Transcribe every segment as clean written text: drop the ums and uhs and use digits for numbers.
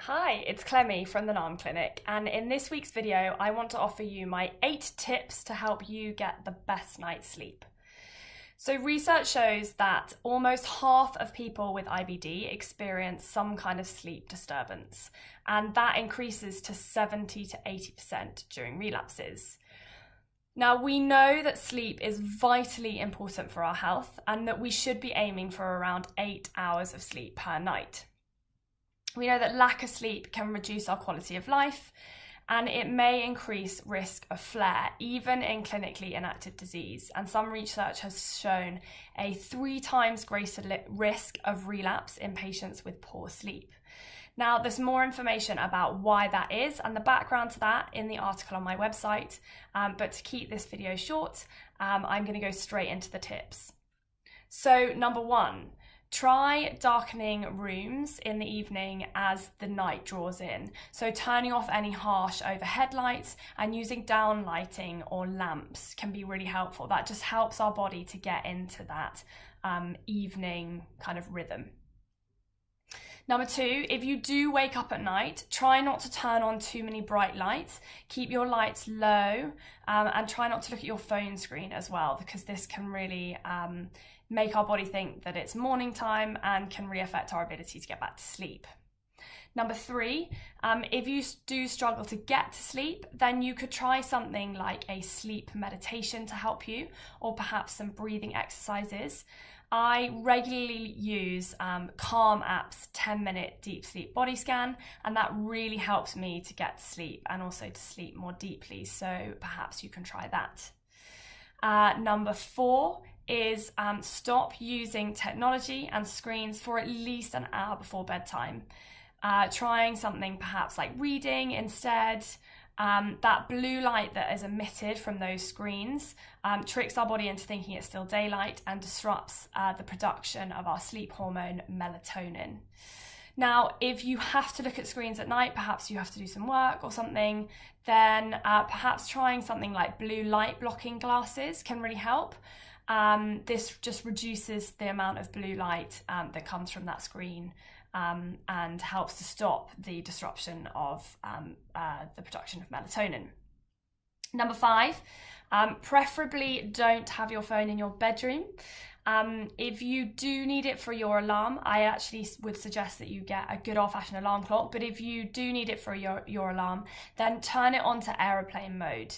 Hi, it's Clemmy from the NARM Clinic, and in this week's video I want to offer you my 8 tips to help you get the best night's sleep. So research shows that almost half of people with IBD experience some kind of sleep disturbance, and that increases to 70 to 80% during relapses. Now, we know that sleep is vitally important for our health and that we should be aiming for around 8 hours of sleep per night. We know that lack of sleep can reduce our quality of life and it may increase risk of flare, even in clinically inactive disease. And some research has shown a 3 times greater risk of relapse in patients with poor sleep. Now, there's more information about why that is and the background to that in the article on my website. But to keep this video short, I'm going to go straight into the tips. So, number 1. Try darkening rooms in the evening as the night draws in. So turning off any harsh overhead lights and using down lighting or lamps can be really helpful. That just helps our body to get into that evening kind of rhythm. Number 2, if you do wake up at night, try not to turn on too many bright lights. Keep your lights low and try not to look at your phone screen as well, because this can really make our body think that it's morning time and can really affect our ability to get back to sleep. Number 3, if you do struggle to get to sleep, then you could try something like a sleep meditation to help you, or perhaps some breathing exercises. I regularly use Calm app's 10-minute deep sleep body scan, and that really helps me to get to sleep and also to sleep more deeply, so perhaps you can try that. Number 4 is stop using technology and screens for at least an hour before bedtime. Trying something perhaps like reading instead. That blue light that is emitted from those screens tricks our body into thinking it's still daylight and disrupts the production of our sleep hormone melatonin. Now, if you have to look at screens at night, perhaps you have to do some work or something, then perhaps trying something like blue light blocking glasses can really help. This just reduces the amount of blue light that comes from that screen and helps to stop the disruption of the production of melatonin. Number 5, preferably don't have your phone in your bedroom. If you do need it for your alarm, I actually would suggest that you get a good old-fashioned alarm clock, but if you do need it for your alarm, then turn it on to aeroplane mode,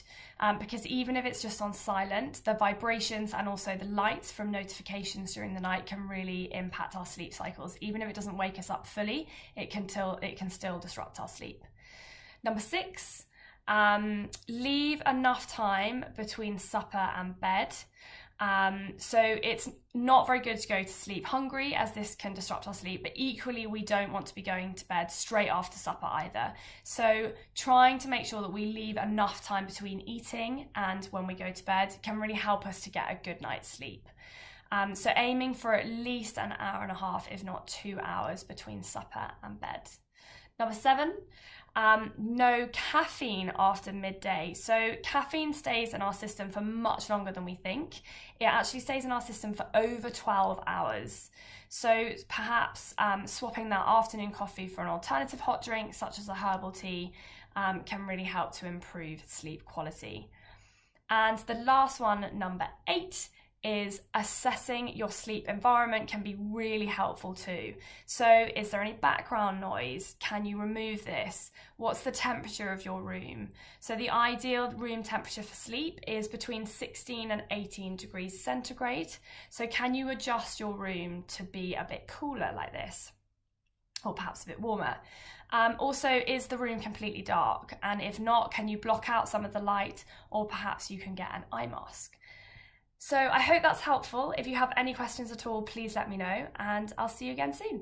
because even if it's just on silent, the vibrations and also the lights from notifications during the night can really impact our sleep cycles. Even if it doesn't wake us up fully, it can still disrupt our sleep. Number 6, leave enough time between supper and bed. So it's not very good to go to sleep hungry, as this can disrupt our sleep, but equally we don't want to be going to bed straight after supper either. So trying to make sure that we leave enough time between eating and when we go to bed can really help us to get a good night's sleep. So aiming for at least an hour and a half, if not 2 hours between supper and bed. Number 7, no caffeine after midday. So caffeine stays in our system for much longer than we think. It actually stays in our system for over 12 hours. So perhaps swapping that afternoon coffee for an alternative hot drink, such as a herbal tea, can really help to improve sleep quality. And the last one, number 8, is assessing your sleep environment can be really helpful too. So is there any background noise? Can you remove this? What's the temperature of your room? So the ideal room temperature for sleep is between 16 and 18 degrees centigrade. So can you adjust your room to be a bit cooler like this? Or perhaps a bit warmer. Also, is the room completely dark? And if not, can you block out some of the light, or perhaps you can get an eye mask? So I hope that's helpful. If you have any questions at all, please let me know, and I'll see you again soon.